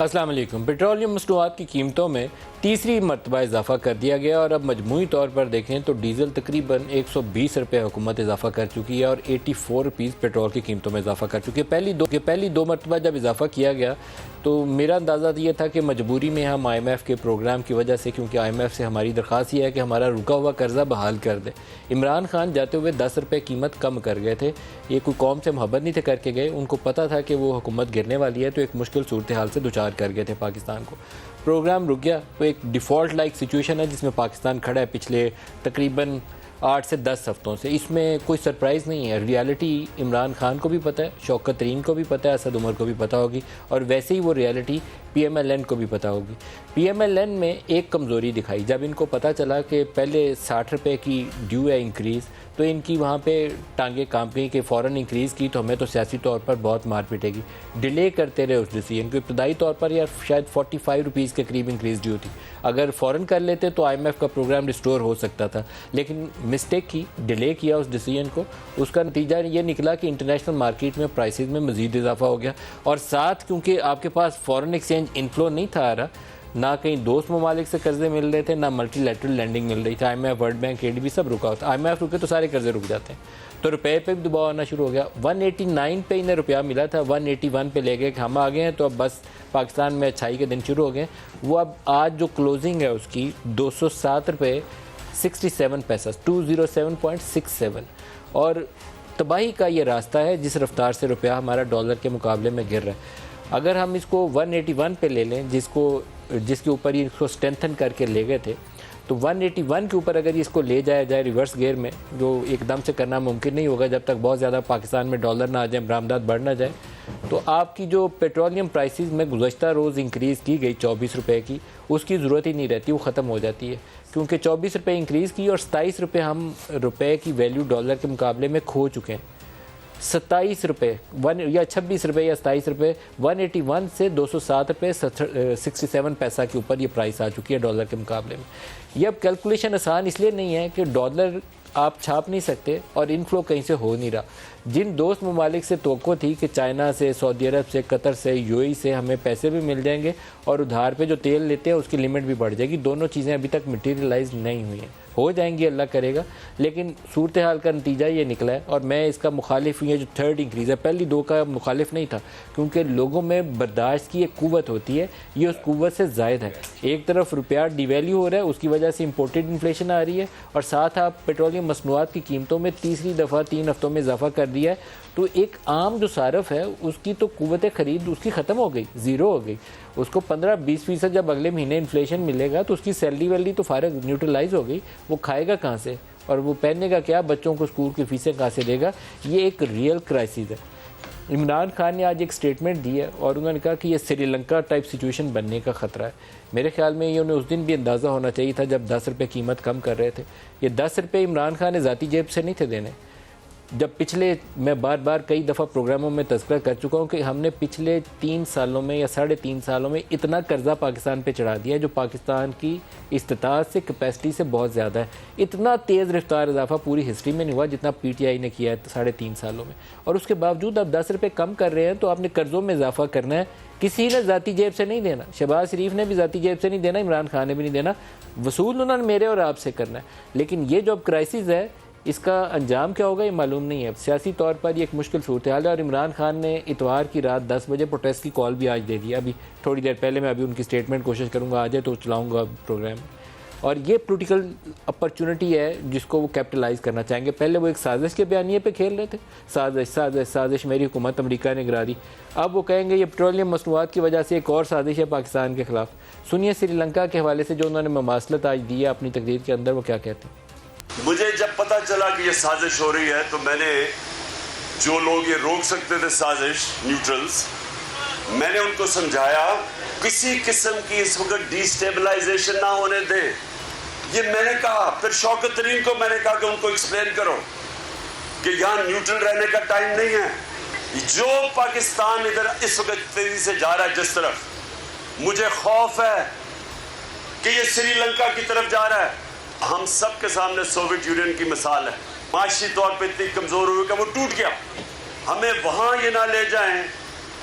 السلام علیکم۔ پیٹرولیم مصنوعات کی قیمتوں میں تیسری مرتبہ اضافہ کر دیا گیا اور اب مجموعی طور پر دیکھیں تو ڈیزل تقریباً 120 روپے حکومت اضافہ کر چکی ہے اور 84 روپیز پیٹرول کی قیمتوں میں اضافہ کر چکی ہے۔ پہلی دو مرتبہ جب اضافہ کیا گیا تو میرا اندازہ یہ تھا کہ مجبوری میں ہم آئی ایم ایف کے پروگرام کی وجہ سے، کیونکہ آئی ایم ایف سے ہماری درخواست یہ ہے کہ ہمارا رکا ہوا قرضہ بحال کر دے۔ عمران خان جاتے ہوئے 10 روپے قیمت کم کر گئے تھے۔ یہ کوئی قوم سے محبت نہیں تھے کر کے گئے، ان کو پتہ تھا کہ وہ حکومت گرنے والی ہے، تو ایک مشکل صورتحال سے دوچار کر گئے تھے پاکستان کو۔ پروگرام رک گیا تو ایک ڈیفالٹ لائک سچویشن ہے جس میں پاکستان کھڑا ہے پچھلے تقریباً 8 سے 10 ہفتوں سے۔ اس میں کوئی سرپرائز نہیں ہے، ریالٹی عمران خان کو بھی پتہ ہے، شوکت ترین کو بھی پتہ ہے، اسد عمر کو بھی پتہ ہوگی، اور ویسے ہی وہ reality P M L N کو بھی پتہ ہوگی۔ پی ایم ایل این میں ایک کمزوری دکھائی جب ان کو پتہ چلا کہ پہلے 60 روپے کی ڈیو ہے انکریز، تو ان کی وہاں پہ ٹانگیں کانپ گئیں کہ فوراً انکریز کی تو ہمیں تو سیاسی طور پر بہت مار پیٹے گی۔ ڈیلے کرتے رہے اس ڈیسیژن کو، ابتدائی طور پر یا شاید 45 روپیز کے قریب انکریز ڈیو تھی، اگر فوراً کر لیتے تو آئی ایم ایف کا پروگرام ریسٹور ہو سکتا تھا، لیکن مسٹیک کی، ڈیلے کیا اس ڈیسیژن کو۔ اس کا نتیجہ یہ نکلا کہ انٹرنیشنل مارکیٹ میں پرائسز میں مزید اضافہ ہو گیا، اور ساتھ کیونکہ آپ کے پاس فورن ایکسچینج انفلو نہیں تھا آ رہا، نہ کہیں دوست ممالک سے قرضے مل رہے تھے، نہ ملٹی لیٹرل لینڈنگ مل رہی تھی، I M F, World Bank, A D B سب رکا ہوتا ہے۔ آئی ایم ایف رکے تو سارے قرضے رک جاتے ہیں، تو روپے پہ بھی دباؤ آنا شروع ہو گیا۔ 189 پہ انہیں روپیہ ملا تھا، 181 پہ لے گئے کہ ہم آ گئے ہیں، تو اب بس پاکستان میں اچھائی کے دن شروع ہو گئے۔ وہ اب آج جو کلوزنگ ہے اس کی 207 روپے 67 پیسہ، 207.67، اور تباہی کا یہ راستہ ہے جس رفتار سے روپیہ ہمارا ڈالر کے مقابلے میں گر رہا ہے۔ اگر ہم اس کو 181 پہ لے لیں، جس کے اوپر یہ اس کو اسٹرینتھن کر کے لے گئے تھے، تو 181 کے اوپر اگر اس کو لے جایا جائے ریورس گیئر میں، جو ایک دم سے کرنا ممکن نہیں ہوگا جب تک بہت زیادہ پاکستان میں ڈالر نہ آ جائیں، برآمدات بڑھ نہ جائے، تو آپ کی جو پیٹرولیم پرائسز میں گزشتہ روز انکریز کی گئی 24 روپے کی، اس کی ضرورت ہی نہیں رہتی، وہ ختم ہو جاتی ہے، کیونکہ 24 روپے انکریز کی اور 27 روپے ہم روپے کی ویلیو ڈالر کے مقابلے میں کھو چکے ہیں۔ 27 روپے یا 26 روپے یا 27 روپے، 181 سے 207 روپے 67 پیسہ کے اوپر یہ پرائس آ چکی ہے ڈالر کے مقابلے میں۔ یہ اب کیلکولیشن آسان اس لیے نہیں ہے کہ ڈالر آپ چھاپ نہیں سکتے اور انفلو کہیں سے ہو نہیں رہا۔ جن دوست ممالک سے توقع تھی کہ چائنا سے، سعودی عرب سے، قطر سے، یو اے ای سے ہمیں پیسے بھی مل جائیں گے اور ادھار پہ جو تیل لیتے ہیں اس کی لمٹ بھی بڑھ جائے گی، دونوں چیزیں ابھی تک مٹیریلائز نہیں ہوئی ہیں، ہو جائیں گی، اللہ کرے گا، لیکن صورتحال کا نتیجہ یہ نکلا ہے، اور میں اس کا مخالف ہوں۔ یہ جو تھرڈ انکریز ہے، پہلی دو کا مخالف نہیں تھا، کیونکہ لوگوں میں برداشت کی ایک قوت ہوتی ہے، یہ اس قوت سے زائد ہے۔ ایک طرف روپیہ ڈی ویلیو ہو رہا ہے، اس کی وجہ سے امپورٹڈ انفلیشن آ رہی ہے، اور ساتھ آپ پیٹرولیم مصنوعات کی قیمتوں میں تیسری دفعہ 3 ہفتوں میں اضافہ کر دیا ہے، تو ایک عام جو صارف ہے اس کی تو قوت خرید اس کی ختم ہو گئی، زیرو ہو گئی۔ اس کو 15-20% جب اگلے مہینے انفلیشن ملے گا تو اس کی سیلری ویلری تو فارغ نیوٹرلائز ہو گئی، وہ کھائے گا کہاں سے اور وہ پہننے گا کیا، بچوں کو اسکول کی فیسیں کہاں سے دے گا؟ یہ ایک ریئل کرائسس ہے۔ عمران خان نے آج ایک سٹیٹمنٹ دی ہے اور انہوں نے کہا کہ یہ سری لنکا ٹائپ سچویشن بننے کا خطرہ ہے۔ میرے خیال میں یہ انہیں اس دن بھی اندازہ ہونا چاہیے تھا جب 10 روپے قیمت کم کر رہے تھے۔ یہ 10 روپے عمران خان نے ذاتی جیب سے نہیں تھے دینے۔ جب پچھلے، میں بار بار کئی دفعہ پروگراموں میں تذکرہ کر چکا ہوں کہ ہم نے پچھلے 3 سالوں میں یا 3.5 سالوں میں اتنا قرضہ پاکستان پہ چڑھا دیا ہے جو پاکستان کی استطاعت سے، کیپیسٹی سے بہت زیادہ ہے۔ اتنا تیز رفتار اضافہ پوری ہسٹری میں نہیں ہوا جتنا پی ٹی آئی نے کیا ہے 3.5 سالوں میں، اور اس کے باوجود آپ 10 روپے کم کر رہے ہیں تو آپ نے قرضوں میں اضافہ کرنا ہے۔ کسی نے ذاتی جیب سے نہیں دینا، شہباز شریف نے بھی ذاتی جیب سے نہیں دینا، عمران خان نے بھی نہیں دینا، وصول انہوں نے میرے اور آپ سے کرنا ہے۔ لیکن یہ جو اب کرائسس ہے اس کا انجام کیا ہوگا یہ معلوم نہیں ہے۔ سیاسی طور پر یہ ایک مشکل صورتحال ہے، اور عمران خان نے اتوار کی رات 10 بجے پروٹیسٹ کی کال بھی آج دے دی، ابھی تھوڑی دیر پہلے۔ میں ابھی ان کی سٹیٹمنٹ کوشش کروں گا آ جائے تو چلاؤں گا پروگرام، اور یہ پولیٹیکل اپرچونٹی ہے جس کو وہ کیپٹلائز کرنا چاہیں گے۔ پہلے وہ ایک سازش کے بیانیے پہ کھیل رہے تھے، سازش سازش سازش، میری حکومت امریکہ نے گرا دی۔ اب وہ کہیں گے یہ پیٹرولیم مصنوعات کی وجہ سے ایک اور سازش ہے پاکستان کے خلاف۔ سنیے سری لنکا کے حوالے سے جو انہوں نے مماثلت آج دی ہے اپنی تقریر کے اندر، وہ کیا کہتے ہیں۔ مجھے جب پتہ چلا کہ یہ سازش ہو رہی ہے تو میں نے، جو لوگ یہ روک سکتے تھے سازش، نیوٹرلز، میں نے ان کو سمجھایا کسی قسم کی اس وقت ڈی سٹیبلائزیشن نہ ہونے دیں۔ یہ میں نے کہا، پھر شوکت ترین کو میں نے کہا کہ ان کو ایکسپلین کرو کہ یہاں نیوٹرل رہنے کا ٹائم نہیں ہے۔ جو پاکستان ادھر اس وقت تیزی سے جا رہا ہے جس طرف، مجھے خوف ہے کہ یہ سری لنکا کی طرف جا رہا ہے۔ ہم سب کے سامنے سوویت یونین کی مثال ہے، معاشی طور پہ اتنی کمزور ہوئی کہ وہ ٹوٹ گیا۔ ہمیں وہاں یہ نہ لے جائیں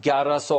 1100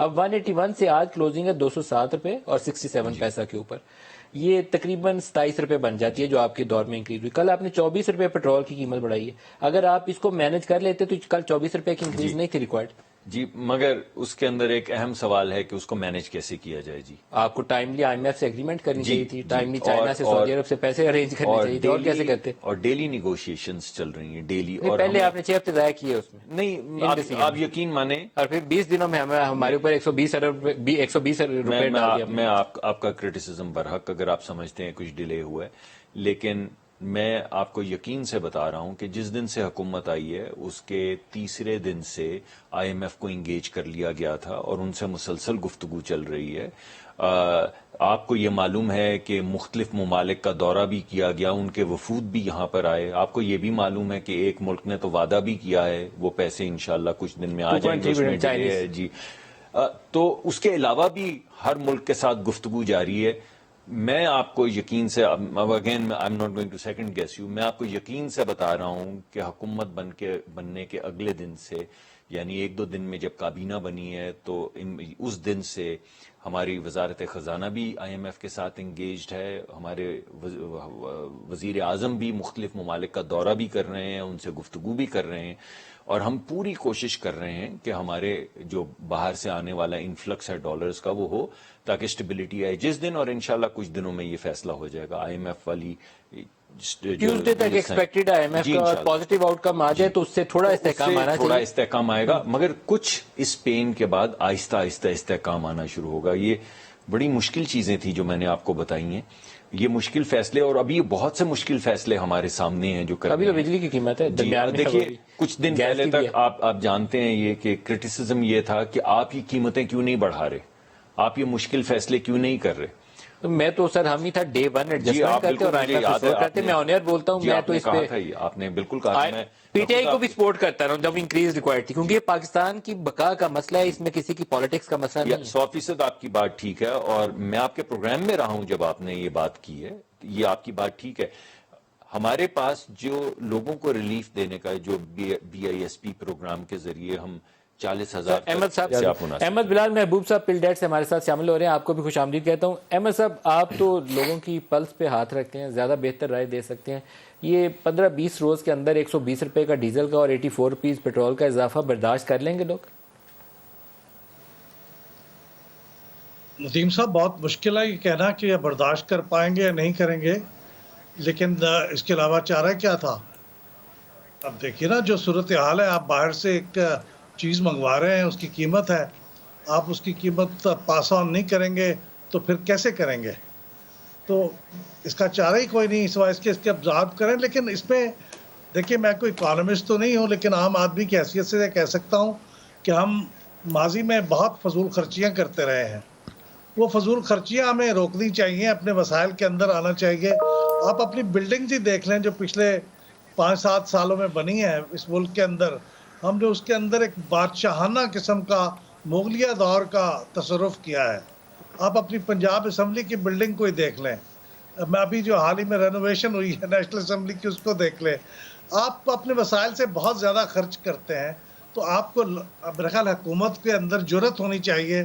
اب 181 سے آج کلوزنگ ہے 207 روپے اور 67 پیسہ کے اوپر. یہ تقریباً 27 روپے بن جاتی ہے جو آپ کے دور میں انکریز ہوئی. کل آپ نے 24 روپے پیٹرول کی قیمت بڑھائی ہے. اگر آپ اس کو مینج کر لیتے تو کل 24 روپے کی انکریز نہیں تھی ریکوائرڈ. جی مگر اس کے اندر ایک اہم سوال ہے کہ اس کو مینج کیسے کیا جائے. جی آپ کو ٹائملی آئی ایم ایف سے ایگریمنٹ کرنی چاہیے تھی, ٹائملی اور- چائنا سے, سعودی عرب سے پیسے ارینج کرنے چاہیے تھے, اور کیسے کرتے؟ اور ڈیلی نیگوشیشنز چل رہی ہیں ڈیلی. نہیں, اور پہلے آپ نے 6 ہفتے ضائع کیے اس میں, نہیں آپ یقین مانیں, اور پھر 20 دنوں میں ہمارے اوپر 120 روپے ڈال دیا. میں آپ کا کرٹیسزم برحق اگر آپ سمجھتے ہیں کچھ ڈیلے ہوا ہے, لیکن میں آپ کو یقین سے بتا رہا ہوں کہ جس دن سے حکومت آئی ہے اس کے تیسرے دن سے آئی ایم ایف کو انگیج کر لیا گیا تھا اور ان سے مسلسل گفتگو چل رہی ہے. آپ کو یہ معلوم ہے کہ مختلف ممالک کا دورہ بھی کیا گیا, ان کے وفود بھی یہاں پر آئے. آپ کو یہ بھی معلوم ہے کہ ایک ملک نے تو وعدہ بھی کیا ہے وہ پیسے انشاءاللہ کچھ دن میں آ جائیں گے, اس میں ڈیلے ہے. جی تو اس کے علاوہ بھی ہر ملک کے ساتھ گفتگو جاری ہے. میں آپ کو یقین سے, again I am not going to second guess you, میں آپ کو یقین سے بتا رہا ہوں کہ حکومت بننے کے اگلے دن سے, یعنی 1-2 دن میں جب کابینہ بنی ہے تو اس دن سے ہماری وزارت خزانہ بھی آئی ایم ایف کے ساتھ انگیجڈ ہے, ہمارے وزیر اعظم بھی مختلف ممالک کا دورہ بھی کر رہے ہیں, ان سے گفتگو بھی کر رہے ہیں, اور ہم پوری کوشش کر رہے ہیں کہ ہمارے جو باہر سے آنے والا انفلکس ہے ڈالرز کا وہ ہو تاکہ اسٹیبلٹی آئے جس دن, اور انشاءاللہ کچھ دنوں میں یہ فیصلہ ہو جائے گا. آئی ایم ایف والی ٹیوزڈے تک ایکسپیکٹڈ آئی ایم ایف کا پازیٹیو آؤٹ کم آ جائے تو اس سے تھوڑا استحکام آنا چاہیے, تھوڑا استحکام آئے گا, مگر کچھ اس پین کے بعد آہستہ آہستہ استحکام آنا شروع ہوگا. یہ بڑی مشکل چیزیں تھیں جو میں نے آپ کو بتائی ہیں, یہ مشکل فیصلے, اور ابھی بہت سے مشکل فیصلے ہمارے سامنے ہیں جو کرنے ابھی تو بجلی کی قیمت ہے درمیان میں. دیکھیے کچھ دن پہلے تک آپ جانتے ہیں یہ کہ کرٹیسزم یہ تھا کہ آپ یہ قیمتیں کیوں نہیں بڑھا رہے, آپ یہ مشکل فیصلے کیوں نہیں کر رہے. میں تو سر ہم ہی تھا ڈے 1 ایڈجسٹمنٹ کرتے اور آئی ایم ایف سپورٹ کرتے. میں آنر بولتا ہوں, میں تو اس پہ آپ نے بالکل کہا, میں پی ٹی آئی کو بھی سپورٹ کرتا رہا ہوں جب انکریز ریکوائرڈ تھی, کیونکہ یہ پاکستان کی بقا کا مسئلہ ہے, اس میں کسی کی پالیٹکس کا مسئلہ نہیں ہے. 100% آپ کی بات ٹھیک ہے, اور میں آپ کے پروگرام میں رہا ہوں جب آپ نے یہ بات کی ہے, یہ آپ کی بات ٹھیک ہے. ہمارے پاس جو لوگوں کو ریلیف دینے کا جو B I S P program کے ذریعے ہم 40,000 احمد صاحب, احمد بلال محبوب صاحب پل ڈیٹ سے ہمارے ساتھ شامل ہو رہے ہیں, آپ کو بھی خوش آمدید کہتا ہوں. احمد صاحب, آپ تو لوگوں کی پلس پہ ہاتھ رکھتے ہیں, زیادہ بہتر رائے دے سکتے ہیں. یہ 15-20 روز کے اندر 120 روپے کا ڈیزل کا اور 84 روپیز پیٹرول کا اضافہ برداشت کر لیں گے لوگ؟ ندیم صاحب, بہت مشکل ہے یہ کہنا کہ یہ برداشت کر پائیں گے یا نہیں کریں گے, لیکن اس کے علاوہ چارہ کیا تھا. اب دیکھیے نا جو صورتحال ہے, آپ باہر سے ایک چیز منگوا رہے ہیں, اس کی قیمت ہے, آپ اس کی قیمت پاس آن نہیں کریں گے تو پھر کیسے کریں گے. تو اس کا چارہ ہی کوئی نہیں سوائے اس کے ابزاد کریں. لیکن اس میں دیکھیے, میں کوئی اکانومسٹ تو نہیں ہوں, لیکن عام آدمی کی حیثیت سے کہہ سکتا ہوں کہ ہم ماضی میں بہت فضول خرچیاں کرتے رہے ہیں. وہ فضول خرچیاں ہمیں روکنی چاہیے, اپنے وسائل کے اندر آنا چاہیے. آپ اپنی بلڈنگ ہی دیکھ لیں جو پچھلے 5-7 سالوں میں بنی ہے اس ملک کے اندر. ہم نے اس کے اندر ایک بادشاہانہ قسم کا مغلیہ دور کا تصرف کیا ہے. آپ اپنی پنجاب اسمبلی کی بلڈنگ کو ہی دیکھ لیں, میں ابھی جو حال ہی میں رینوویشن ہوئی ہے نیشنل اسمبلی کی, اس کو دیکھ لیں. آپ اپنے وسائل سے بہت زیادہ خرچ کرتے ہیں. تو آپ کو میرا خیال حکومت کے اندر جرأت ہونی چاہیے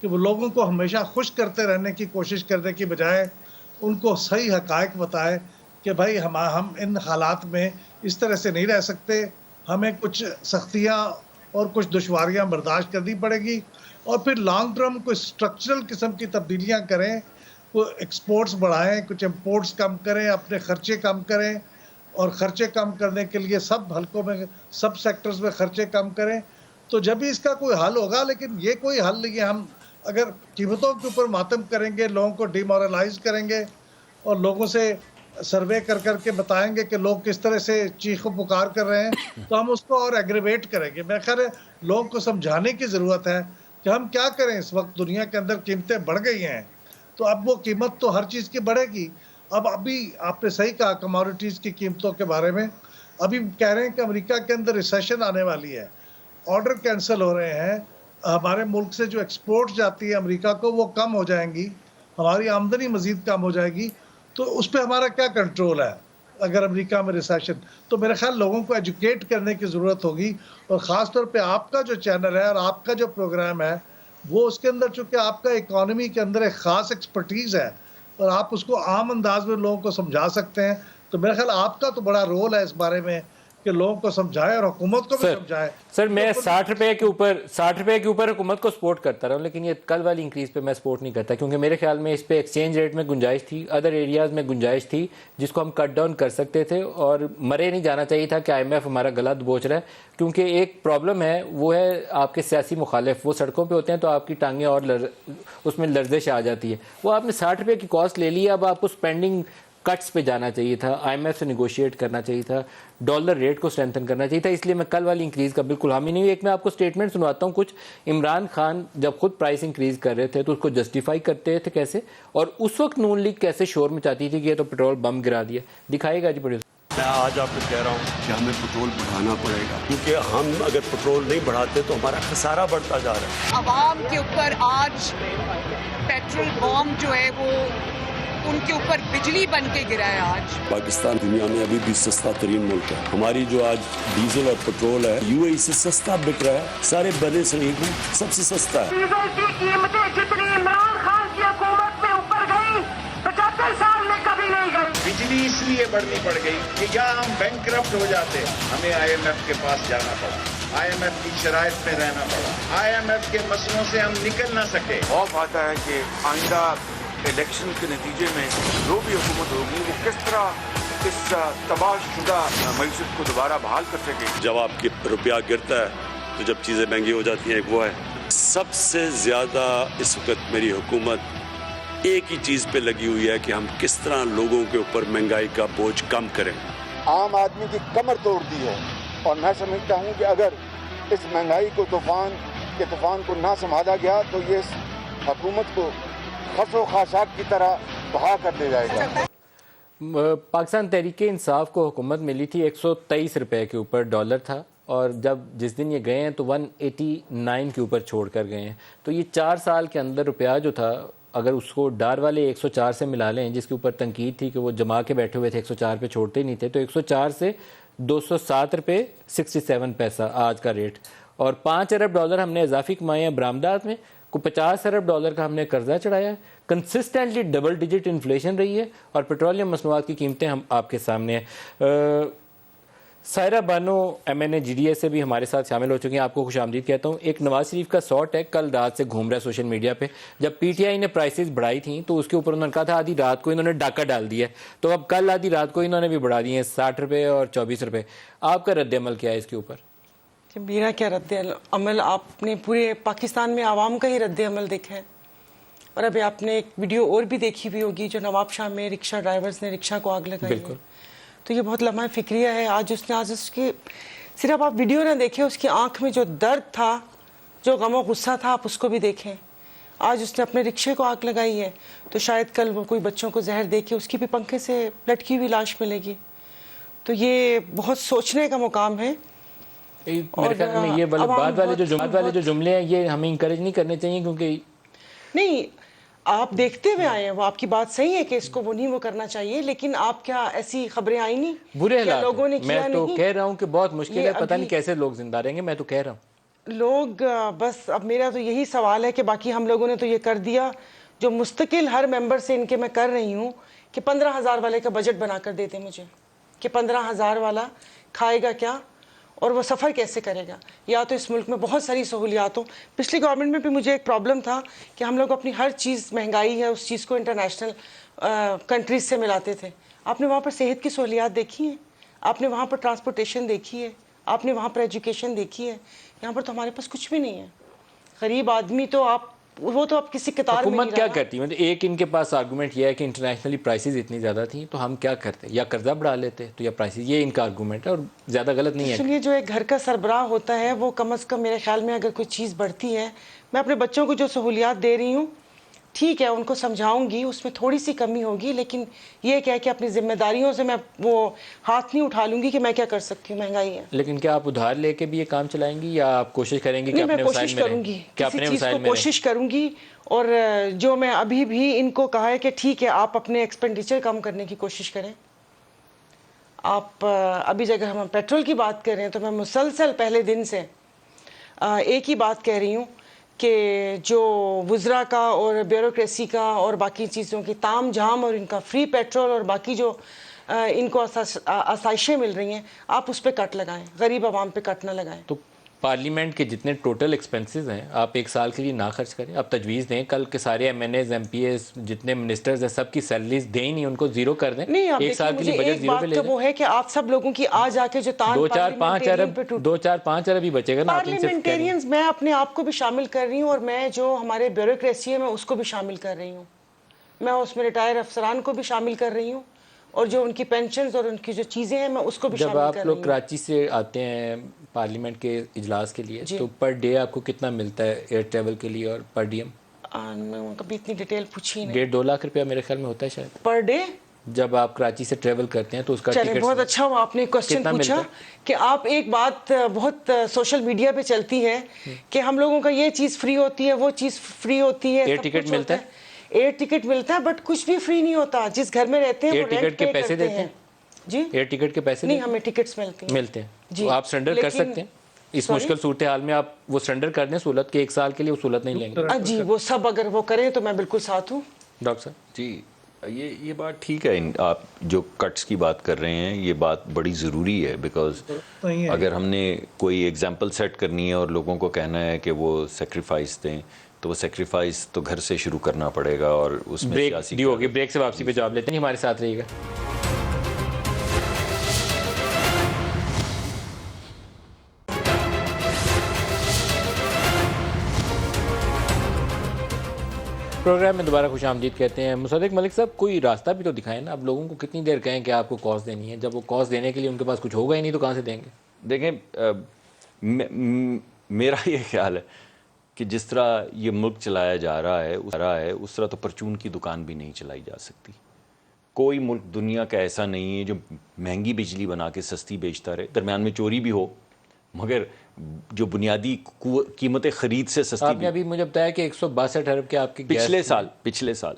کہ وہ لوگوں کو ہمیشہ خوش کرتے رہنے کی کوشش کرنے کی بجائے ان کو صحیح حقائق بتائے کہ بھائی ہم ان حالات میں اس طرح سے نہیں رہ سکتے, ہمیں کچھ سختیاں اور کچھ دشواریاں برداشت کرنی پڑے گی, اور پھر لانگ ٹرم کوئی اسٹرکچرل قسم کی تبدیلیاں کریں, کوئی ایکسپورٹس بڑھائیں, کچھ امپورٹس کم کریں, اپنے خرچے کم کریں, اور خرچے کم کرنے کے لیے سب حلقوں میں سب سیکٹرز میں خرچے کم کریں. تو جب بھی اس کا کوئی حل ہوگا, لیکن یہ کوئی حل نہیں ہے. ہم اگر قیمتوں کے اوپر ماتم کریں گے, لوگوں کو ڈی مورلائز کریں گے اور لوگوں سے سروے کر کے بتائیں گے کہ لوگ کس طرح سے چیخ و پکار کر رہے ہیں, تو ہم اس کو اور ایگریویٹ کریں گے. میرا خیال ہے لوگوں کو سمجھانے کی ضرورت ہے کہ ہم کیا کریں. اس وقت دنیا کے اندر قیمتیں بڑھ گئی ہیں, تو اب وہ قیمت تو ہر چیز کی بڑھے گی. ابھی آپ نے صحیح کہا کموڈیٹیز کی قیمتوں کے بارے میں, ابھی کہہ رہے ہیں کہ امریکہ کے اندر ریسیشن آنے والی ہے, آرڈر کینسل ہو رہے ہیں, ہمارے ملک سے جو ایکسپورٹ جاتی ہے امریکہ کو وہ کم ہو جائیں گی, ہماری آمدنی مزید کم ہو جائے گی. تو اس پہ ہمارا کیا کنٹرول ہے اگر امریکہ میں ریسیشن. تو میرے خیال لوگوں کو ایجوکیٹ کرنے کی ضرورت ہوگی, اور خاص طور پہ آپ کا جو چینل ہے اور آپ کا جو پروگرام ہے وہ اس کے اندر چونکہ آپ کا اکانومی کے اندر ایک خاص ایکسپرٹیز ہے اور آپ اس کو عام انداز میں لوگوں کو سمجھا سکتے ہیں، تو میرا خیال آپ کا تو بڑا رول ہے اس بارے میں کہ لوگوں کو سمجھائے اور حکومت کو بھی سمجھائے. سر میں 60 روپے کے اوپر حکومت کو سپورٹ کرتا رہا ہوں، لیکن یہ کل والی انکریز پہ میں سپورٹ نہیں کرتا، کیونکہ میرے خیال میں اس پہ ایکسچینج ریٹ میں گنجائش تھی، ادر ایریاز میں گنجائش تھی جس کو ہم کٹ ڈاؤن کر سکتے تھے، اور مرے نہیں جانا چاہیے تھا کہ IMF ہمارا گلا دبوچ رہا ہے. کیونکہ ایک پرابلم ہے، وہ ہے آپ کے سیاسی مخالف، وہ سڑکوں پہ ہوتے ہیں تو آپ کی ٹانگیں اور اس میں لرزش آ جاتی ہے. وہ آپ نے 60 روپے کی کاسٹ لے لی، اب آپ کو اسپینڈنگ کٹس پہ جانا چاہیے تھا، IMF سے نیگوشیٹ کرنا چاہیے تھا، ڈالر ریٹ کو اسٹرینتھن کرنا چاہیے تھا. اس لیے میں کل والی انکریز کا بالکل حامی نہیں ہوں. ایک میں آپ کو اسٹیٹمنٹ سنواتا ہوں کچھ. عمران خان جب خود پرائس انکریز کر رہے تھے تو اس کو جسٹیفائی کرتے تھے کیسے، اور اس وقت نون لیگ کیسے شور مچاتی تھی کہ یہ تو پیٹرول بم گرا دیا. دکھائے گا جی پروڈیوسر. میں آج آپ کو کہہ رہا ہوں کہ ہمیں پیٹرول بڑھانا پڑے گا، کیونکہ ہم اگر پیٹرول نہیں بڑھاتے تو ہمارا خسارہ بڑھتا جا رہا ہے. عوام کے اوپر آج پیٹرول بام جو ہے وہ ان کے اوپر بجلی بن کے گرا ہے. آج پاکستان دنیا میں ابھی بھی سستا ترین ملک ہے. ہماری جو آج ڈیزل اور پیٹرول ہے UAE سے سستا بک رہا ہے، سارے بنے سلیق میں سب سے سستا ہے. ڈیزل کی قیمتیں جتنی عمران خان کی حکومت میں اوپر گئی 75 سال میں کبھی نہیں گئی. بجلی اس لیے بڑھنی پڑ گئی کہ یا ہم بینک کرپٹ ہو جاتے، ہمیں IMF کے پاس جانا پڑا، IMF کی شرائط میں رہنا پڑا، IMF کے مسئلوں سے ہم نکل نہ سکے. خوف آتا ہے کہ آئندہ الیکشن کے نتیجے میں جو بھی حکومت ہوگی وہ کس طرح اس تباہ شدہ معیشت کو دوبارہ بحال کر سکے. جب آپ کی روپیہ گرتا ہے تو جب چیزیں مہنگی ہو جاتی ہیں، ایک وہ ہے. سب سے زیادہ اس وقت میری حکومت ایک ہی چیز پہ لگی ہوئی ہے کہ ہم کس طرح لوگوں کے اوپر مہنگائی کا بوجھ کم کریں. عام آدمی کی کمر توڑ دی ہے، اور میں سمجھتا ہوں کہ اگر اس مہنگائی کو طوفان کو نہ سنبھالا گیا تو یہ اس حکومت کو خس و خاشاک کی طرح بہا کر دے جائے گا. پاکستان تحریک انصاف کو حکومت ملی تھی 123 روپے کے اوپر ڈالر تھا، اور جس دن یہ گئے ہیں تو 189 کے اوپر چھوڑ کر گئے ہیں. تو یہ 4 سال کے اندر روپیہ جو تھا، اگر اس کو ڈار والے 104 سے ملا لیں جس کے اوپر تنقید تھی کہ وہ جما کے بیٹھے ہوئے تھے 104 پہ چھوڑتے نہیں تھے، تو 104 سے 207 روپے 67 پیسہ آج کا ریٹ. اور 5 ارب ڈالر ہم نے اضافی کمائے ہیں برآمدات میں، کو 50 ارب ڈالر کا ہم نے قرضہ چڑھایا ہے. کنسسٹنٹلی ڈبل ڈیجٹ انفلیشن رہی ہے، اور پیٹرولیم مصنوعات کی قیمتیں ہم آپ کے سامنے ہیں. سائرہ بانو MNA GDA سے بھی ہمارے ساتھ شامل ہو چکی ہیں. آپ کو خوش آمدید کہتا ہوں. ایک نواز شریف کا ساٹ ہے، کل رات سے گھوم رہا ہے سوشل میڈیا پہ. جب PTI نے پرائسز بڑھائی تھیں تو اس کے اوپر انہوں نے کہا تھا آدھی رات کو انہوں نے ڈاکہ ڈال دیا ہے، تو اب کل آدھی رات کو انہوں نے بھی بڑھا دیے ہیں 60 روپے اور 24 روپے. آپ کا رد عمل کیا ہے اس کے اوپر؟ میرا کیا رد عمل، آپ نے پورے پاکستان میں عوام کا ہی رد عمل دیکھا ہے. اور ابھی آپ نے ایک ویڈیو اور بھی دیکھی ہوئی ہوگی جو نواب شاہ میں رکشہ ڈرائیورز نے رکشہ کو آگ لگائی ہے. تو یہ بہت لمحہ فکریہ ہے. آج اس کی صرف آپ ویڈیو نہ دیکھیں، اس کی آنکھ میں جو درد تھا، جو غم و غصہ تھا، آپ اس کو بھی دیکھیں. آج اس نے اپنے رکشے کو آگ لگائی ہے، تو شاید کل وہ کوئی بچوں کو زہر دے کے اس کی بھی پنکھے سے لٹکی ہوئی لاش ملے گی. تو یہ بہت سوچنے کا مقام ہے. میرے خیال میں یہ بعد والے جو جملے ہیں یہ ہمیں انکریج نہیں کرنے چاہیے، کیونکہ نہیں، آپ دیکھتے ہوئے آئے ہیں، وہ آپ کی بات صحیح ہے کہ اس کو وہ کرنا چاہیے، لیکن آپ کیا ایسی خبریں آئی نہیں؟ برے حالات لوگوں نے کیا میں تو کہہ رہا ہوں کہ بہت مشکل ہے، پتہ نہیں کیسے لوگ زندہ رہیں گے. میں تو کہہ رہا ہوں لوگ بس. اب میرا تو یہی سوال ہے کہ باقی ہم لوگوں نے تو یہ کر دیا جو مستقل ہر ممبر سے ان کے میں کر رہی ہوں کہ 15,000 والے کا بجٹ بنا کر دیتے مجھے، کہ 15,000 والا کھائے گا کیا اور وہ سفر کیسے کرے گا. یا تو اس ملک میں بہت ساری سہولیات ہوں. پچھلی گورنمنٹ میں بھی مجھے ایک پرابلم تھا کہ ہم لوگ اپنی ہر چیز مہنگائی ہے اس چیز کو انٹرنیشنل کنٹریز سے ملاتے تھے. آپ نے وہاں پر صحت کی سہولیات دیکھی ہیں، آپ نے وہاں پر ٹرانسپورٹیشن دیکھی ہے، آپ نے وہاں پر ایجوکیشن دیکھی ہے. یہاں پر تو ہمارے پاس کچھ بھی نہیں ہے. غریب آدمی تو وہ تو اب کسی قطار میں حکومت کیا کرتی ہے؟ ایک ان کے پاس آرگومنٹ یہ ہے کہ انٹرنیشنلی پرائسز اتنی زیادہ تھیں تو ہم کیا کرتے، یا قرضہ بڑھا لیتے تو یا پرائسز. یہ ان کا آرگومنٹ ہے اور زیادہ غلط نہیں ہے. چلیے، جو ایک گھر کا سربراہ ہوتا ہے وہ کم از کم میرے خیال میں اگر کوئی چیز بڑھتی ہے، میں اپنے بچوں کو جو سہولیات دے رہی ہوں ٹھیک ہے، ان کو سمجھاؤں گی، اس میں تھوڑی سی کمی ہوگی، لیکن یہ کہہ کہ اپنی ذمہ داریوں سے میں وہ ہاتھ نہیں اٹھا لوں گی کہ میں کیا کر سکتی ہوں، مہنگائی ہے. لیکن کیا آپ ادھار لے کے بھی یہ کام چلائیں گی یا آپ کوشش کریں گی کہ اپنے وسائل میں رہیں؟ کہ اپنے وسائل میں کوشش کروں گی. اور جو میں ابھی بھی ان کو کہا ہے کہ ٹھیک ہے آپ اپنے ایکسپینڈیچر کم کرنے کی کوشش کریں. آپ ابھی جگہ ہم پیٹرول کی بات کر رہے ہیں تو میں مسلسل پہلے دن سے ایک ہی بات کہہ رہی ہوں کہ جو وزراء کا اور بیوروکریسی کا اور باقی چیزوں کی تام جھام اور ان کا فری پیٹرول اور باقی جو ان کو آسائشیں مل رہی ہیں، آپ اس پہ کٹ لگائیں، غریب عوام پہ کٹ نہ لگائیں. تو پارلیمنٹ کے جتنے ٹوٹل ایکسپنسز ہیں آپ ایک سال کے لیے نہ خرچ کریں. آپ تجویز دیں کل کے سارے M N As, M P As, جتنے منسٹرز ہیں سب کی سیلریز دیں ہی نہیں، ان کو زیرو کر دیں. نہیں، آپ ایک سال کے دیکھیے، لیے مجھے بجٹ ایک زیرو پہ بات لے تو لیں. وہ ہے کہ آپ سب لوگوں کی آج آ کے جو تان 2-4-5 ارب ہی بچے گا نا. پارلیمنٹیرینز، میں اپنے آپ کو بھی شامل کر رہی ہوں اور میں جو ہمارے بیوروکریسی ہے میں اس کو بھی شامل کر رہی ہوں. میں اس میں ریٹائر افسران کو بھی شامل کر رہی ہوں اور جو ان کی پینشنز اور ان کی جو چیزیں ہیں میں اس کو بھی جب شامل کر آپ رہی لوگ ہوں. کراچی سے آتے ہیں پارلیمنٹ کے اجلاس کے لیے تو پر ڈے آپ کو کتنا ملتا ہے ایئر ٹریول کے لیے اور پر ڈیم؟ میں کبھی اتنی ڈیٹیل پوچھی نہیں. 1.5-2 لاکھ روپیہ میرے خیال میں ہوتا ہے شاید پر ڈے. جب آپ کراچی سے ٹریول کرتے ہیں تو اس کا چلے بہت اچھا ہوا آپ نے کوسچن پوچھا کہ آپ ایک بات بہت سوشل میڈیا پہ چلتی ہے کہ ہم لوگوں کا یہ چیز فری ہوتی ہے، وہ چیز فری ہوتی ہے. ایئر ٹکٹ ملتا ہے؟ ایئر ٹکٹ ملتا ہے بٹ کچھ بھی فری نہیں ہوتا. جس گھر میں رہتے ہیں ایئر وہ ٹکٹ رینٹ کے پے پیسے کرتے دیتے ہیں. ہیں؟ جی ایئر ٹکٹ کے پیسے نہیں، ہمیں ٹکٹس ملتے ہیں. جی آپ سرنڈر کر سکتے ہیں اس مشکل صورتحال میں. آپ وہ سرنڈر کر دیں سہولت کے، ایک سال کے لیے وہ سہولت نہیں لیں گے. جی وہ سب اگر وہ کریں تو میں بالکل ساتھ ہوں. ڈاکٹر صاحب جی یہ بات ٹھیک ہے. آپ جو کٹس کی بات کر رہے ہیں یہ بات بڑی ضروری ہے، بیکاز اگر ہم نے کوئی ایگزامپل سیٹ کرنی ہے اور لوگوں کو کہنا ہے کہ وہ سیکریفائس دیں تو وہ سیکریفائس تو گھر سے شروع کرنا پڑے گا. اور اس میں بریک ڈیو ہوگی، بریک سے واپسی پہ جواب لیتے ہیں. ہمارے ساتھ رہیے گا. پروگرام میں دوبارہ خوش آمدید کہتے ہیں. مصدق ملک صاحب کوئی راستہ بھی تو دکھائیں نا. اب لوگوں کو کتنی دیر کہیں کہ آپ کو کاسٹ دینی ہے، جب وہ کاسٹ دینے کے لیے ان کے پاس کچھ ہوگا ہی نہیں تو کہاں سے دیں گے؟ دیکھیں میرا یہ خیال ہے کہ جس طرح یہ ملک چلایا جا رہا ہے اس طرح تو پرچون کی دکان بھی نہیں چلائی جا سکتی. کوئی ملک دنیا کا ایسا نہیں ہے جو مہنگی بجلی بنا کے سستی بیچتا رہے. درمیان میں چوری بھی ہو مگر جو بنیادی قیمت خرید سے سستی. آپ نے ابھی مجھے بتایا کہ 162 ارب کے آپ کی پچھلے سال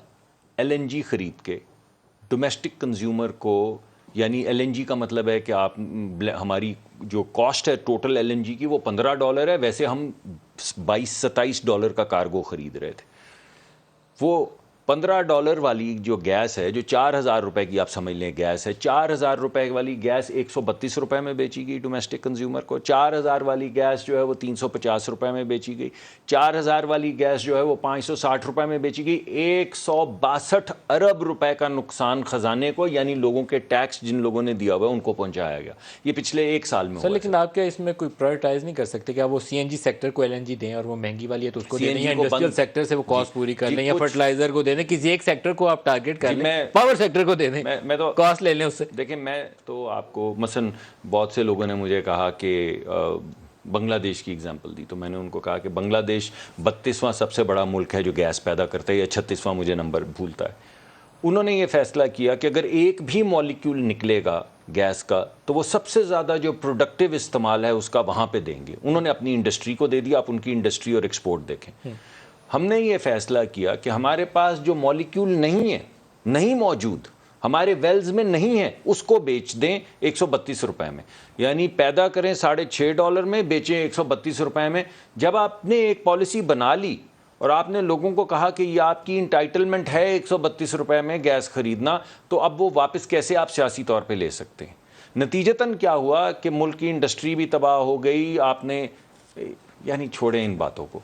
ایل این جی خرید کے ڈومیسٹک کنزیومر کو، یعنی ایل این جی کا مطلب ہے کہ آپ ہماری جو کاسٹ ہے ٹوٹل ایل این جی کی وہ $15 ہے، ویسے ہم $22-27 کا کارگو خرید رہے تھے. وہ $15 والی جو گیس ہے جو 4,000 روپے کی آپ سمجھ لیں گیس ہے، 4,000 روپے والی گیس 132 روپے میں بیچی گئی ڈومیسٹک کنزیومر کو. 4,000 والی گیس جو ہے وہ 350 روپے میں بیچی گئی. 4,000 والی گیس جو ہے وہ 560 روپے میں بیچی گئی. 162 ارب روپے کا نقصان خزانے کو، یعنی لوگوں کے ٹیکس جن لوگوں نے دیا ہوا ہے ان کو پہنچایا گیا. یہ پچھلے ایک سال میں سر. لیکن آپ کیا اس میں کوئی پرائرٹائز نہیں کر سکتے کہ آپ وہ سی این جی سیکٹر کو ایل این جی دیں اور وہ مہنگی والی ہے تو اس کو دیں، یا انڈسٹریل سیکٹر سے وہ کاسٹ پوری کر لیں، یا فرٹیلائزر کو دیں، کسی ایک سیکٹر کو آپ ٹارگٹ کر لیں، پاور سیکٹر کو دے دیں، میں تو کاسٹ لے لیں اس سے. دیکھیں میں تو آپ کو مثلا بہت سے لوگوں نے مجھے کہا کہ بنگلہ دیش کی اگزامپل دی، تو میں نے ان کو کہا کہ بنگلہ دیش 32واں سب سے بڑا ملک ہے جو گیس پیدا کرتا ہے، یا 36واں مجھے نمبر بھولتا ہے. انہوں نے یہ فیصلہ کیا کہ اگر ایک بھی مالیکیول نکلے گا گیس کا تو وہ سب سے زیادہ جو پروڈکٹیو استعمال ہے اس کا وہاں پہ دیں گے. انہوں نے اپنی انڈسٹری کو دے دیا. آپ ان کی انڈسٹری اور ایکسپورٹ دیکھیں. ہم نے یہ فیصلہ کیا کہ ہمارے پاس جو مالیکیول نہیں موجود، ہمارے ویلز میں نہیں ہے، اس کو بیچ دیں 132 روپے میں، یعنی پیدا کریں $6.5 میں، بیچیں 132 روپے میں. جب آپ نے ایک پالیسی بنا لی اور آپ نے لوگوں کو کہا کہ یہ آپ کی انٹائٹلمنٹ ہے 132 روپے میں گیس خریدنا، تو اب وہ واپس کیسے آپ سیاسی طور پہ لے سکتے ہیں؟ نتیجتاً کیا ہوا کہ ملک کی انڈسٹری بھی تباہ ہو گئی. آپ نے یعنی چھوڑیں ان باتوں کو.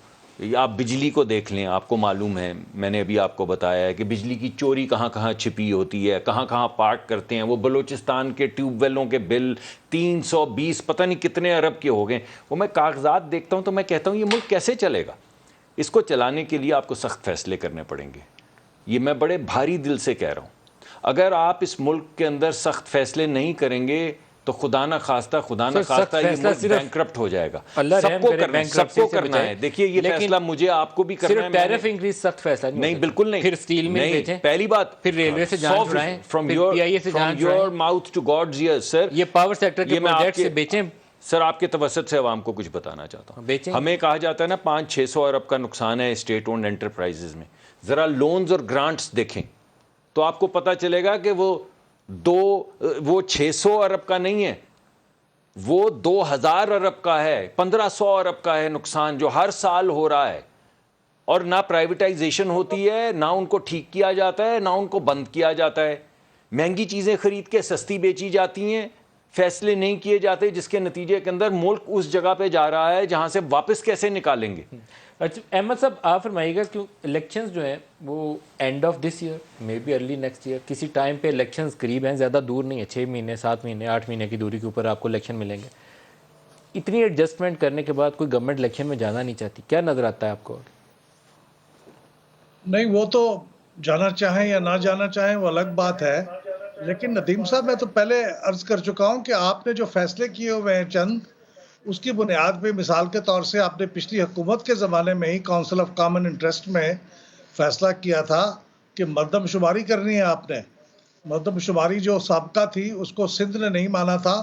آپ بجلی کو دیکھ لیں، آپ کو معلوم ہے، میں نے ابھی آپ کو بتایا ہے کہ بجلی کی چوری کہاں کہاں چھپی ہوتی ہے، کہاں کہاں پارٹ کرتے ہیں. وہ بلوچستان کے ٹیوب ویلوں کے بل 320 پتہ نہیں کتنے ارب کے ہو گئے. وہ میں کاغذات دیکھتا ہوں تو میں کہتا ہوں یہ ملک کیسے چلے گا؟ اس کو چلانے کے لیے آپ کو سخت فیصلے کرنے پڑیں گے. یہ میں بڑے بھاری دل سے کہہ رہا ہوں. اگر آپ اس ملک کے اندر سخت فیصلے نہیں کریں گے تو خدا نہ خواستہ یہ ملک بینکرپٹ ہو جائے گا. سب کو کرنا ہے. دیکھیے یہ فیصلہ مجھے آپ کو بھی کرنا ہے. صرف ٹیرف انکریز سخت فیصلہ نہیں، بالکل نہیں. پھر سٹیل مل بیچیں، پہلی بات پھر ریلوے سے جان چھڑائیں، from your mouth to God's ear. Sir یہ پاور سیکٹر کے پروجیکٹ سے بیچیں. سر آپ کے توسط سے عوام کو کچھ بتانا چاہتا ہوں. ہمیں کہا جاتا ہے نا 500-600 ارب کا نقصان ہے اسٹیٹ اونڈ انٹرپرائزز میں. ذرا لونز اور گرانٹس دیکھیں تو آپ کو پتا چلے گا کہ وہ 600 ارب کا نہیں ہے، وہ 2000 ارب کا ہے، 1500 ارب کا ہے نقصان جو ہر سال ہو رہا ہے. اور نہ پرائیویٹائزیشن ہوتی ہے، نہ ان کو ٹھیک کیا جاتا ہے، نہ ان کو بند کیا جاتا ہے. مہنگی چیزیں خرید کے سستی بیچی جاتی ہیں، فیصلے نہیں کیے جاتے جس کے نتیجے کے اندر ملک اس جگہ پہ جا رہا ہے جہاں سے واپس کیسے نکالیں گے. اچھا احمد صاحب آپ فرمائیے گا کہ الیکشنز جو ہیں وہ end of this year may be early next year, کسی ٹائم پہ الیکشنز قریب ہیں، زیادہ دور نہیں ہے، 6 مہینے 7 مہینے 8 مہینے کی دوری کے اوپر آپ کو الیکشن ملیں گے. اتنی ایڈجسٹمنٹ کرنے کے بعد کوئی گورنمنٹ الیکشن میں جانا نہیں چاہتی، کیا نظر آتا ہے آپ کو؟ نہیں وہ تو جانا چاہیں یا نہ جانا چاہیں وہ الگ بات ہے، لیکن ندیم صاحب میں تو پہلے عرض کر چکا ہوں کہ آپ نے جو فیصلے کیے ہوئے ہیں چند، اس کی بنیاد پہ مثال کے طور سے آپ نے پچھلی حکومت کے زمانے میں ہی کونسل آف کامن انٹرسٹ میں فیصلہ کیا تھا کہ مردم شماری کرنی ہے. آپ نے مردم شماری جو سابقہ تھی اس کو سندھ نے نہیں مانا تھا،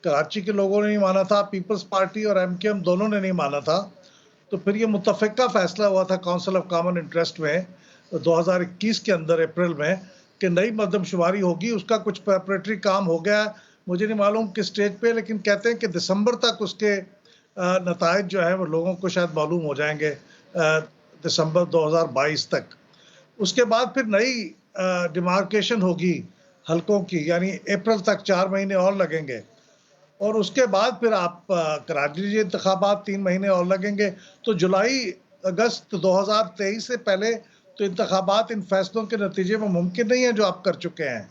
کراچی کے لوگوں نے نہیں مانا تھا، پیپلز پارٹی اور MKM دونوں نے نہیں مانا تھا. تو پھر یہ متفقہ فیصلہ ہوا تھا کونسل آف کامن انٹرسٹ میں 2021 کے اندر اپریل میں کہ نئی مردم شماری ہوگی. اس کا کچھ پریپریٹری کام ہو گیا، مجھے نہیں معلوم کس سٹیج پہ، لیکن کہتے ہیں کہ دسمبر تک اس کے نتائج جو ہیں وہ لوگوں کو شاید معلوم ہو جائیں گے، دسمبر 2022 تک. اس کے بعد پھر نئی ڈیمارکیشن ہوگی حلقوں کی، یعنی اپریل تک 4 مہینے اور لگیں گے، اور اس کے بعد پھر آپ کرا لیجیے انتخابات 3 مہینے اور لگیں گے. تو جولائی اگست 2023 سے پہلے تو انتخابات ان فیصلوں کے نتیجے میں ممکن نہیں ہے جو آپ کر چکے ہیں.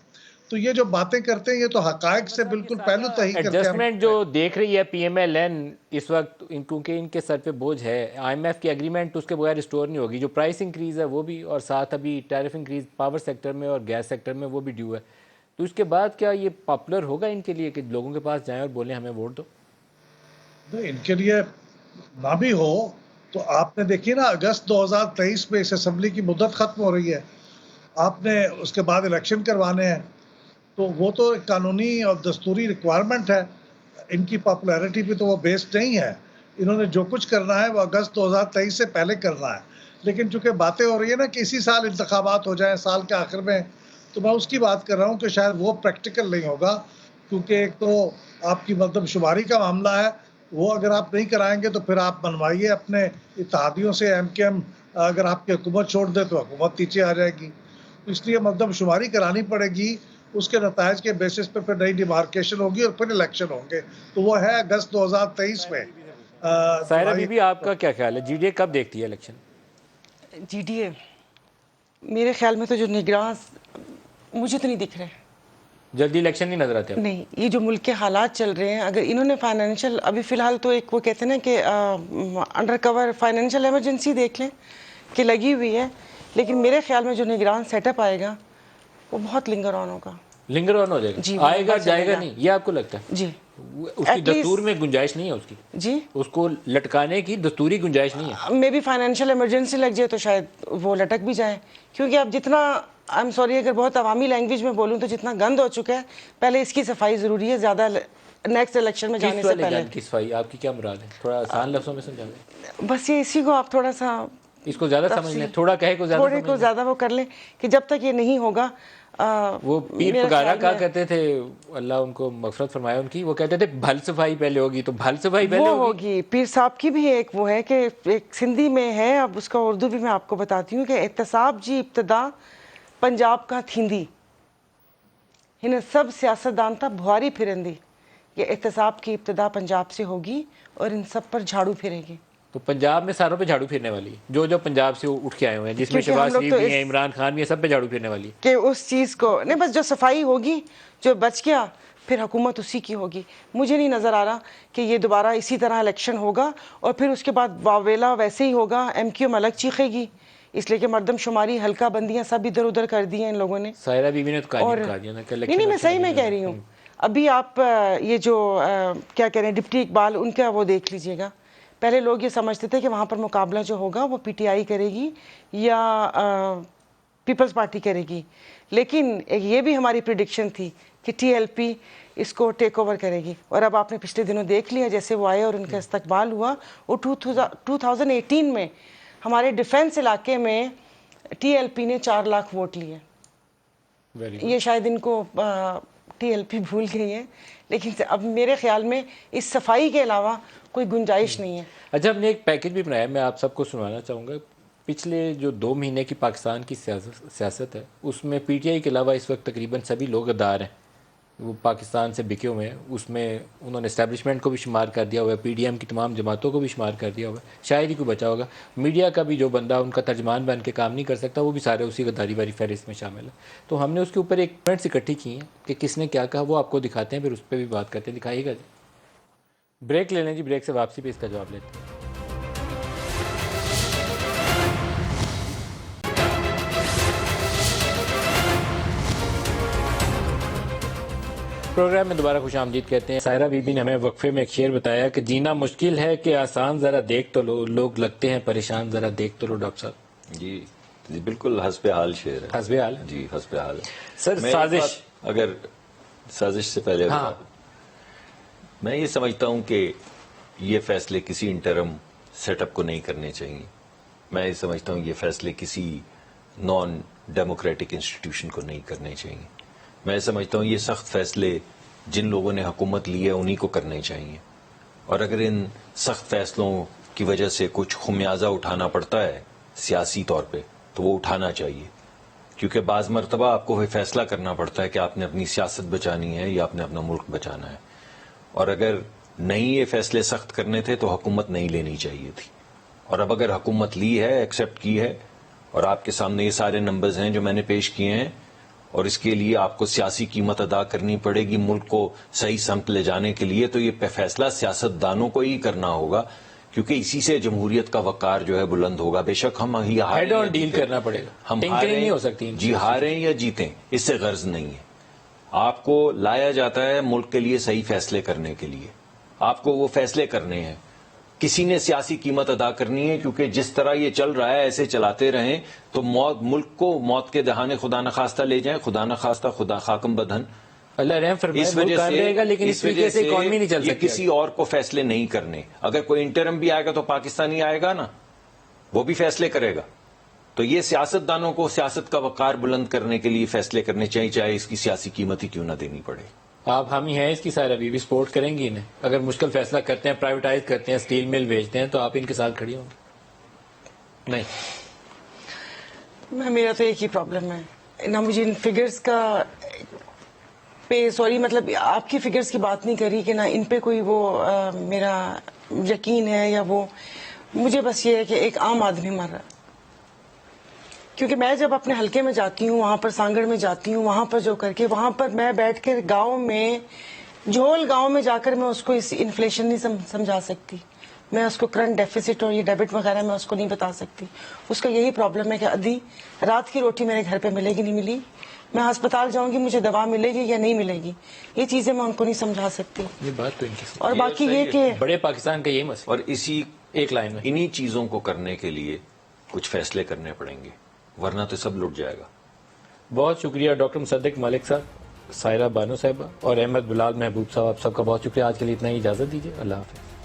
تو یہ جو باتیں کرتے ہیں یہ تو حقائق سے بالکل پہلو تہی کرتے ہیں. ایڈجسٹمنٹ جو دیکھ رہی ہے PMLN اس وقت، کیونکہ ان کے سر پہ بوجھ ہے، IMF کی ایگریمنٹ اس کے بغیر ریسٹور نہیں ہوگی، جو پرائس انکریز ہے وہ بھی، اور ساتھ ابھی ٹیرف انکریز پاور سیکٹر میں اور گیس سیکٹر میں وہ بھی ڈیو ہے. تو اس کے بعد کیا یہ پاپولر ہوگا ان کے لیے کہ لوگوں کے پاس جائیں اور بولیں ہمیں ووٹ دو؟ ان کے لیے نہ بھی ہو تو آپ نے دیکھیے نا اگست 2023 میں اس اسمبلی کی مدت ختم ہو رہی ہے، آپ نے اس کے بعد الیکشن کروانے ہیں، تو وہ تو قانونی اور دستوری ریکوائرمنٹ ہے. ان کی پاپولیرٹی پہ تو وہ بیسڈ نہیں ہے. انہوں نے جو کچھ کرنا ہے وہ اگست 2023 سے پہلے کرنا ہے. لیکن چونکہ باتیں ہو رہی ہیں نا کہ اسی سال انتخابات ہو جائیں سال کے آخر میں، تو میں اس کی بات کر رہا ہوں کہ شاید وہ پریکٹیکل نہیں ہوگا، کیونکہ ایک تو آپ کی مردم شماری کا معاملہ ہے، وہ اگر آپ نہیں کرائیں گے تو پھر آپ بنوائیے اپنے اتحادیوں سے. MKM اگر آپ کی حکومت چھوڑ دے تو حکومت نیچے آ جائے گی. اس لیے مردم شماری کرانی پڑے گی، اس کے نتائج کے بیسس پہ پھر نئی ڈیمارکیشن ہوگی اور پھر الیکشن ہوں گے. تو وہ ہے اگست 2023 میں. سائرہ بی بی آپ کا کیا خیال ہے، GDA کب دیکھتی ہے الیکشن؟ GDA میرے خیال میں تو جو نگراں مجھے تو نہیں دکھ رہے، جلدی الیکشن نہیں نظر آتے؟ نہیں. یہ جو ملک کے حالات چل رہے ہیں، اگر انہوں نے فائنینشیل ابھی فی الحال تو ایک وہ کہتے ہیں نا کہ انڈر کور فائنینشیل ایمرجنسی دیکھ لیں کہ لگی ہوئی ہے، لیکن میرے خیال میں جو نگران سیٹ اپ آئے گا وہ بہت لنگر آن ہوگا. لنگر آن ہو جائے گا؟ جی آئے گا جائے گا نہیں، یہ آپ کو لگتا ہے؟ جی اس کی دستور میں گنجائش نہیں ہے اس کی؟ جی اس کو لٹکانے کی دستوری گنجائش نہیں ہے؟ مے بی فائنینشیل ایمرجنسی لگ جائے تو شاید وہ لٹک بھی جائے، کیونکہ اب جتنا آئی ایم سوری اگر بہت عوامی لینگویج میں بولوں تو جتنا گند ہو چکا ہے، پہلے اس کی صفائی ضروری ہے زیادہ نیکسٹ الیکشن میں جانے سے پہلے. کی صفائی آپ کی کیا مراد ہے؟ تھوڑا آسان لفظوں میں سمجھا دیں. بس یہ اسی کو آپ تھوڑا سا اس کو زیادہ سمجھ لیں، تھوڑا کہے کو زیادہ تھوڑے کو زیادہ وہ کر لیں کہ جب تک یہ نہیں ہوگا. وہ پیر پگارا کہا کہتے تھے، اللہ ان کو مغفرت فرمائے ان کی، وہ کہتے تھے بھل صفائی پہلے ہوگی، تو بھل صفائی پہلے ہوگی. پیر صاحب کی بھی ایک وہ ہے کہ ایک سندھی میں ہے، اب اس کا اردو بھی میں آپ کو بتاتی ہوں کہ احتساب جی ابتدا پنجاب کا تھیندی ہن سب سیاستدان تھا بھواری پھرندی. یہ احتساب کی ابتدا پنجاب سے ہوگی اور ان سب پر جھاڑو پھرے گی. تو پنجاب میں ساروں پہ جھاڑو پھرنے والی ہے، جو پنجاب سے اٹھ کے آئے ہوئے ہیں، جس میں شہباز شریف بھی ہیں، عمران خان بھی ہیں، سب پہ جھاڑو پھرنے والی ہے کہ اس چیز کو نہیں، بس جو صفائی ہوگی جو بچ گیا پھر حکومت اسی کی ہوگی. مجھے نہیں نظر آ رہا کہ یہ دوبارہ اسی طرح الیکشن ہوگا اور پھر اس کے بعد واویلا ویسے ہی ہوگا. MKM الگ چیخے گی، اس لیے کہ مردم شماری حلقہ بندیاں سب ادھر ادھر کر دی ہیں ان لوگوں نے. سائرہ بی بی نے تو کہا دیا نا کہ نہیں میں صحیح میں کہہ رہی ہوں. ابھی آپ یہ جو کیا کہہ رہے ہیں ڈپٹی اقبال، ان کا وہ دیکھ لیجئے گا. پہلے لوگ یہ سمجھتے تھے کہ وہاں پر مقابلہ جو ہوگا وہ PTI کرے گی یا پیپلز پارٹی کرے گی، لیکن یہ بھی ہماری پریڈکشن تھی کہ TLP اس کو ٹیک اوور کرے گی. اور اب آپ نے پچھلے دنوں دیکھ لیا جیسے وہ آئے اور ان کا استقبال ہوا. وہ 2018 میں ہمارے ڈیفنس علاقے میں TLP نے 4 لاکھ ووٹ لیے. یہ شاید ان کو TLP بھول گئی ہے، لیکن اب میرے خیال میں اس صفائی کے علاوہ کوئی گنجائش نہیں ہے. اچھا، ہم نے ایک پیکج بھی بنایا، میں آپ سب کو سنوانا چاہوں گا. پچھلے جو 2 مہینے کی پاکستان کی سیاست ہے اس میں پی ٹی آئی کے علاوہ اس وقت تقریباً سبھی لوگ غدار ہیں، وہ پاکستان سے بکے ہوئے ہیں. اس میں انہوں نے اسٹیبلشمنٹ کو بھی شمار کر دیا ہوا ہے، پی ڈی ایم کی تمام جماعتوں کو بھی شمار کر دیا ہوا ہے. شاید ہی کوئی بچا ہوگا. میڈیا کا بھی جو بندہ ان کا ترجمان بن کے کام نہیں کر سکتا وہ بھی سارے اسی غداری والی فہرست میں شامل ہے. تو ہم نے اس کے اوپر ایک پوائنٹس اکٹھی کی ہیں کہ کس نے کیا کہا، وہ آپ کو دکھاتے ہیں، پھر اس پہ بھی بات کرتے ہیں. دکھائیے گا جی. بریک لے لیں جی، بریک سے واپسی پہ اس کا جواب لیتے ہیں. پروگرام میں دوبارہ خوش آمدید کہتے ہیں. سائرہ بی بی نے ہمیں وقفے میں ایک شعر بتایا کہ جینا مشکل ہے کہ آسان، ذرا دیکھ تو لو، لوگ لگتے ہیں پریشان، ذرا دیکھ تو لو. ڈاکٹر صاحب جی بالکل حسب حال شعر ہے. حسب حال جی حسب حال ہے. سر میں سازش، ایک بات اگر سازش سے پہلے ہاں میں یہ سمجھتا ہوں کہ یہ فیصلے کسی انٹرم سیٹ اپ کو نہیں کرنے چاہیے. میں یہ سمجھتا ہوں یہ فیصلے کسی نان ڈیموکریٹک انسٹیٹیوشن کو نہیں کرنے چاہیے. میں سمجھتا ہوں یہ سخت فیصلے جن لوگوں نے حکومت لی ہے انہی کو کرنے چاہیے. اور اگر ان سخت فیصلوں کی وجہ سے کچھ خمیازہ اٹھانا پڑتا ہے سیاسی طور پہ تو وہ اٹھانا چاہیے، کیونکہ بعض مرتبہ آپ کو یہ فیصلہ کرنا پڑتا ہے کہ آپ نے اپنی سیاست بچانی ہے یا آپ نے اپنا ملک بچانا ہے. اور اگر نہیں یہ فیصلے سخت کرنے تھے تو حکومت نہیں لینی چاہیے تھی. اور اب اگر حکومت لی ہے، ایکسیپٹ کی ہے، اور آپ کے سامنے یہ سارے نمبرز ہیں جو میں نے پیش کیے ہیں، اور اس کے لیے آپ کو سیاسی قیمت ادا کرنی پڑے گی ملک کو صحیح سمت لے جانے کے لیے، تو یہ فیصلہ سیاست دانوں کو ہی کرنا ہوگا، کیونکہ اسی سے جمہوریت کا وقار جو ہے بلند ہوگا. بے شک ہم ہی ہیڈ آن ڈیل کرنا پڑے گا، ہم ٹنکرنگ نہیں ہو سکتی. جی ہاریں یا جیتیں اس سے غرض نہیں ہے. آپ کو لایا جاتا ہے ملک کے لیے صحیح فیصلے کرنے کے لیے، آپ کو وہ فیصلے کرنے ہیں. کسی نے سیاسی قیمت ادا کرنی ہے، کیونکہ جس طرح یہ چل رہا ہے ایسے چلاتے رہیں تو ملک کو موت کے دہانے خدا نخواستہ لے جائیں، خدا نخواستہ، خدا خاکم بدہن. اللہ رحم فرمائے، اس وجہ کر رہے گا لیکن اس وجہ سے اکانومی نہیں چل یہ سکتی. کسی اور کو فیصلے نہیں کرنے. اگر کوئی انٹرم بھی آئے گا تو پاکستانی آئے گا نا، وہ بھی فیصلے کرے گا. تو یہ سیاست دانوں کو سیاست کا وقار بلند کرنے کے لیے فیصلے کرنے چاہیے، چاہے اس کی سیاسی قیمت ہی کیوں نہ دینی پڑے. آپ ہم ہی ہیں اس کی سارا بی بی سپورٹ کریں گی انہیں. اگر مشکل فیصلہ کرتے ہیں، پرائیویٹائز کرتے ہیں، اسٹیل مل بیچتے ہیں، تو آپ ان کے ساتھ کھڑی ہوں گی؟ نہیں. میرا تو ایک ہی پرابلم ہے نہ، مجھے ان فگرز کا سوری مطلب آپ کی فگرز کی بات نہیں کری کہ نہ ان پہ کوئی وہ میرا یقین ہے یا وہ. مجھے بس یہ ہے کہ ایک عام آدمی مر رہا ہے. کیونکہ میں جب اپنے حلقے میں جاتی ہوں، وہاں پر سانگڑ میں جاتی ہوں، وہاں پر جو کر کے وہاں پر میں بیٹھ کے گاؤں میں، جھول گاؤں میں جا کر میں اس کو اس انفلیشن نہیں سمجھا سکتی. میں اس کو کرنٹ ڈیفیسٹ اور یہ ڈیبٹ وغیرہ میں اس کو نہیں بتا سکتی. اس کا یہی پرابلم ہے کہ آدھی رات کی روٹی میرے گھر پہ ملے گی نہیں ملی، میں ہسپتال جاؤں گی مجھے دوا ملے گی یا نہیں ملے گی، یہ چیزیں میں ان کو نہیں سمجھا سکتی. یہ بات تو ان کی اور باقی یہ کہ بڑے پاکستان کا یہی مسئلہ. اور اسی ایک لائن میں انہی چیزوں کو کرنے کے لیے کچھ فیصلے کرنے پڑیں گے، ورنہ تو سب لٹ جائے گا. بہت شکریہ ڈاکٹر مصدق ملک صاحب، سائرہ بانو صاحبہ اور احمد بلال محبوب صاحب، آپ سب کا بہت شکریہ. آج کے لیے اتنا ہی، اجازت دیجیے. اللہ حافظ.